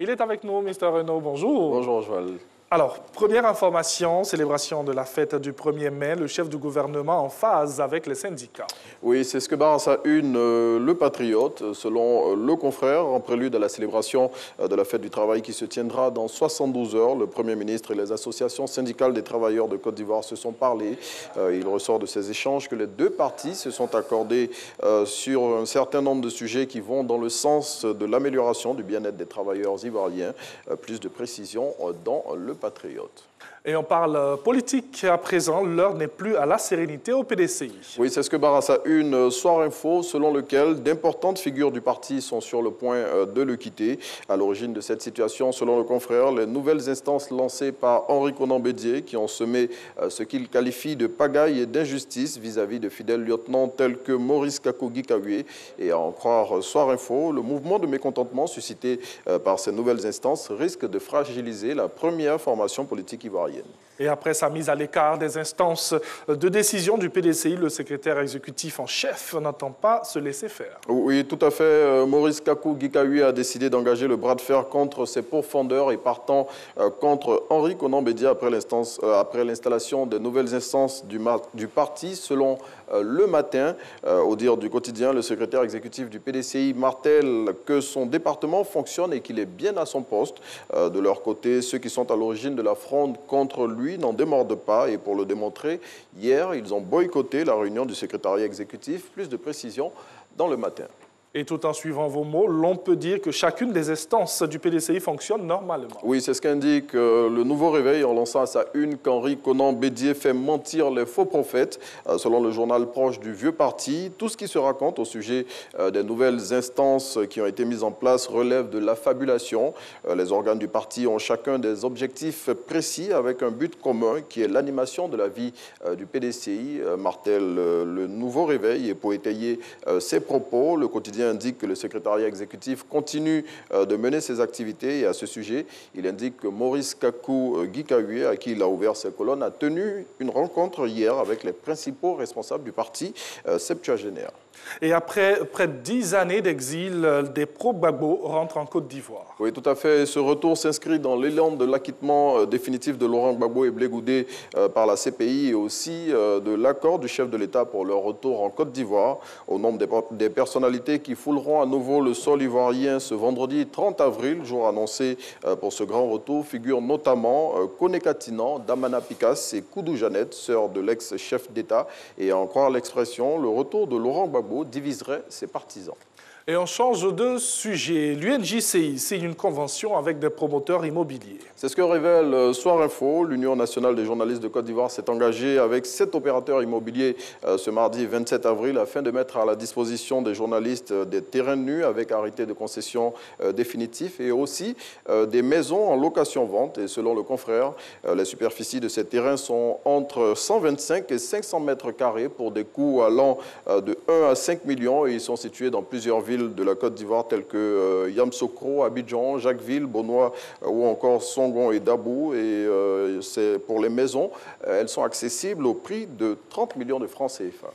Il est avec nous, Mr. Renaud. Bonjour. Bonjour, Joël. Alors, première information, célébration de la fête du 1er mai, le chef du gouvernement en phase avec les syndicats. Oui, c'est ce que barre à sa une le Patriote, selon le confrère, en prélude à la célébration de la fête du travail qui se tiendra dans 72 heures. Le Premier ministre et les associations syndicales des travailleurs de Côte d'Ivoire se sont parlé. Il ressort de ces échanges que les deux parties se sont accordées sur un certain nombre de sujets qui vont dans le sens de l'amélioration du bien-être des travailleurs ivoiriens. Plus de précisions dans le Patriote. Et on parle politique à présent, l'heure n'est plus à la sérénité au PDCI. Oui, c'est ce que barre à sa une Soir Info, selon lequel d'importantes figures du parti sont sur le point de le quitter. À l'origine de cette situation, selon le confrère, les nouvelles instances lancées par Henri Konan Bédié qui ont semé ce qu'il qualifie de pagaille et d'injustice vis-à-vis de fidèles lieutenants tels que Maurice Kakou-Gikawe. Et à en croire Soir Info, le mouvement de mécontentement suscité par ces nouvelles instances risque de fragiliser la première formation politique ivoirienne. Et après sa mise à l'écart des instances de décision du PDCI, le secrétaire exécutif en chef n'entend pas se laisser faire. Oui, tout à fait. Maurice Kakou-Gikawe a décidé d'engager le bras de fer contre ses pourfendeurs et partant contre Henri Konan Bédié après l'installation des nouvelles instances du parti. Selon Le Matin, au dire du quotidien, le secrétaire exécutif du PDCI martèle que son département fonctionne et qu'il est bien à son poste. De leur côté, ceux qui sont à l'origine de la fronde contre lui n'en démordent pas et pour le démontrer, hier, ils ont boycotté la réunion du secrétariat exécutif. Plus de précisions dans Le Matin. Et tout en suivant vos mots, l'on peut dire que chacune des instances du PDCI fonctionne normalement. Oui, c'est ce qu'indique le Nouveau Réveil en lançant à sa une qu'Henri Konan Bédié fait mentir les faux prophètes. Selon le journal proche du vieux parti, tout ce qui se raconte au sujet des nouvelles instances qui ont été mises en place relève de l'affabulation. Les organes du parti ont chacun des objectifs précis avec un but commun qui est l'animation de la vie du PDCI, martèle le Nouveau Réveil. Et pour étayer ses propos, le quotidien indique que le secrétariat exécutif continue de mener ses activités et à ce sujet, il indique que Maurice Kakou-Gikawe, à qui il a ouvert ses colonnes, a tenu une rencontre hier avec les principaux responsables du parti septuagénaire. Et après près de 10 années d'exil, des pro-Gbagbo rentrent en Côte d'Ivoire. Oui, tout à fait. Ce retour s'inscrit dans l'élan de l'acquittement définitif de Laurent Gbagbo et Blé Goudé par la CPI et aussi de l'accord du chef de l'État pour leur retour en Côte d'Ivoire. Au nombre des personnalités qui fouleront à nouveau le sol ivoirien ce vendredi 30 avril, jour annoncé pour ce grand retour, figurent notamment Koné Katinan, Damana Picasse et Koudou Jeannette, sœur de l'ex-chef d'État. Et à en croire l'expression, le retour de Laurent Gbagbo diviserait ses partisans. Et on change de sujet. L'UNJCI signe une convention avec des promoteurs immobiliers. C'est ce que révèle Soir Info. L'Union nationale des journalistes de Côte d'Ivoire s'est engagée avec 7 opérateurs immobiliers ce mardi 27 avril afin de mettre à la disposition des journalistes des terrains nus avec arrêté de concession définitif et aussi des maisons en location-vente. Et selon le confrère, les superficies de ces terrains sont entre 125 et 500 mètres carrés pour des coûts allant de 1 à 5 millions et ils sont situés dans plusieurs villes de la Côte d'Ivoire telles que Yamoussoukro, Abidjan, Jacquesville, Bonois ou encore Songon et Dabou. Et c'est pour les maisons, elles sont accessibles au prix de 30 millions de francs CFA.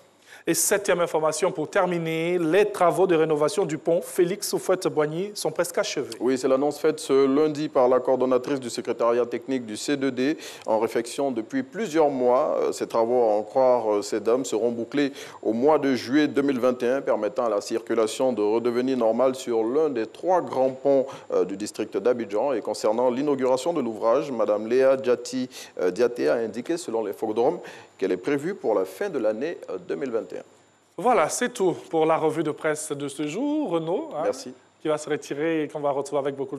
Et 7e information pour terminer, les travaux de rénovation du pont Félix Houphouët-Boigny sont presque achevés. Oui, c'est l'annonce faite ce lundi par la coordonnatrice du secrétariat technique du C2D en réflexion depuis plusieurs mois. Ces travaux, à en croire ces dames, seront bouclés au mois de juillet 2021, permettant à la circulation de redevenir normale sur l'un des 3 grands ponts du district d'Abidjan. Et concernant l'inauguration de l'ouvrage, Mme Léa Diaté a indiqué, selon les Fogdromes, qu'elle est prévue pour la fin de l'année 2021. Voilà, c'est tout pour la revue de presse de ce jour. Renaud, merci. Qui va se retirer et qu'on va retrouver avec beaucoup de